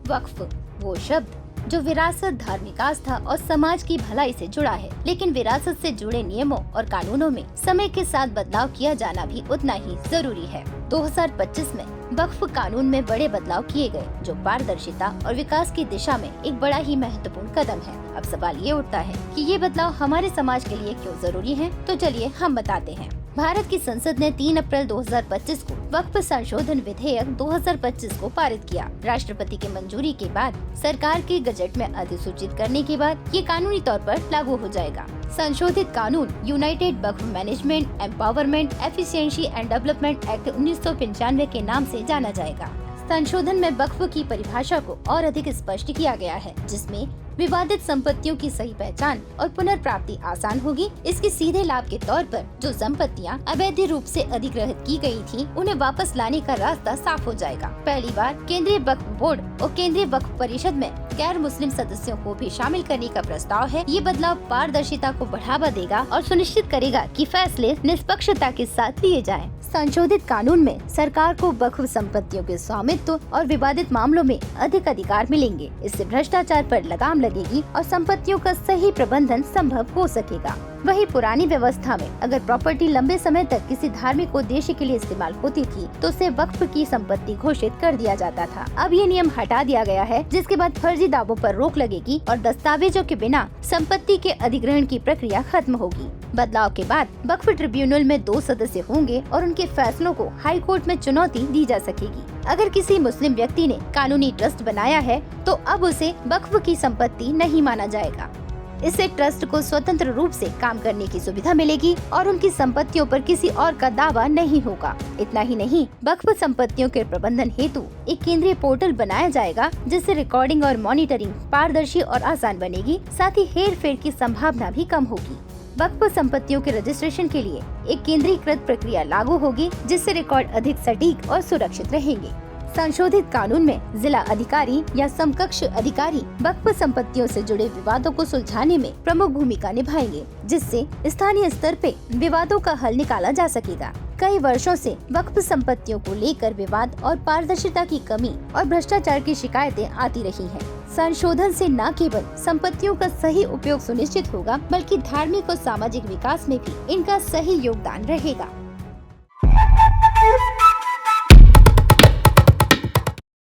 वक्फ वो शब्द जो विरासत, धार्मिक आस्था और समाज की भलाई से जुड़ा है, लेकिन विरासत से जुड़े नियमों और कानूनों में समय के साथ बदलाव किया जाना भी उतना ही जरूरी है। 2025 में वक्फ कानून में बड़े बदलाव किए गए, जो पारदर्शिता और विकास की दिशा में एक बड़ा ही महत्वपूर्ण कदम है। अब सवाल ये उठता है कि ये बदलाव हमारे समाज के लिए क्यों जरूरी है, तो चलिए हम बताते हैं। भारत की संसद ने 3 अप्रैल 2025 को वक्फ संशोधन विधेयक 2025 को पारित किया। राष्ट्रपति की मंजूरी के बाद सरकार के गजट में अधिसूचित करने के बाद ये कानूनी तौर पर लागू हो जाएगा। संशोधित कानून United Waqf management, empowerment, efficiency and development act 1995 के नाम से जाना जाएगा। संशोधन में वक्फ की परिभाषा को और अधिक स्पष्ट किया गया है, जिसमें विवादित संपत्तियों की सही पहचान और पुनर्प्राप्ति आसान होगी। इसके सीधे लाभ के तौर पर जो संपत्तियां अवैध रूप से अधिग्रहित की गई थी, उन्हें वापस लाने का रास्ता साफ हो जाएगा। पहली बार केंद्रीय वक्फ बोर्ड और केंद्रीय वक्फ परिषद में गैर मुस्लिम सदस्यों को भी शामिल करने का प्रस्ताव है। ये बदलाव पारदर्शिता को बढ़ावा देगा और सुनिश्चित करेगा कि फैसले निष्पक्षता के साथ लिए जाएं। संशोधित कानून में सरकार को वक्फ संपत्तियों के स्वामित्व और विवादित मामलों में अधिक अधिकार मिलेंगे। इससे भ्रष्टाचार पर लगाम लगेगी और संपत्तियों का सही प्रबंधन संभव हो सकेगा। वही पुरानी व्यवस्था में अगर प्रॉपर्टी लंबे समय तक किसी धार्मिक उद्देश्य के लिए इस्तेमाल होती थी, तो उसे वक्फ की संपत्ति घोषित कर दिया जाता था। अब ये नियम हटा दिया गया है, जिसके बाद फर्जी दावों पर रोक लगेगी और दस्तावेजों के बिना संपत्ति के अधिग्रहण की प्रक्रिया खत्म होगी। बदलाव के बाद वक्फ ट्रिब्यूनल में 2 सदस्य होंगे और उनके फैसलों को हाई कोर्ट में चुनौती दी जा सकेगी। अगर किसी मुस्लिम व्यक्ति ने कानूनी ट्रस्ट बनाया है, तो अब उसे वक्फ की संपत्ति नहीं माना जाएगा। इससे ट्रस्ट को स्वतंत्र रूप से काम करने की सुविधा मिलेगी और उनकी संपत्तियों पर किसी और का दावा नहीं होगा। इतना ही नहीं, वक्फ संपत्तियों के प्रबंधन हेतु एक केंद्रीय पोर्टल बनाया जाएगा, जिससे रिकॉर्डिंग और मॉनिटरिंग पारदर्शी और आसान बनेगी। साथ ही हेर फेर की संभावना भी कम होगी। वक्फ संपत्तियों के रजिस्ट्रेशन के लिए एक केंद्रीकृत प्रक्रिया लागू होगी, जिससे रिकॉर्ड अधिक सटीक और सुरक्षित रहेंगे। संशोधित कानून में जिला अधिकारी या समकक्ष अधिकारी वक्फ संपत्तियों से जुड़े विवादों को सुलझाने में प्रमुख भूमिका निभाएंगे, जिससे स्थानीय स्तर पे विवादों का हल निकाला जा सकेगा। कई वर्षों से वक्फ संपत्तियों को लेकर विवाद और पारदर्शिता की कमी और भ्रष्टाचार की शिकायतें आती रही हैं। संशोधन से न केवल संपत्तियों का सही उपयोग सुनिश्चित होगा, बल्कि धार्मिक और सामाजिक विकास में भी इनका सही योगदान रहेगा।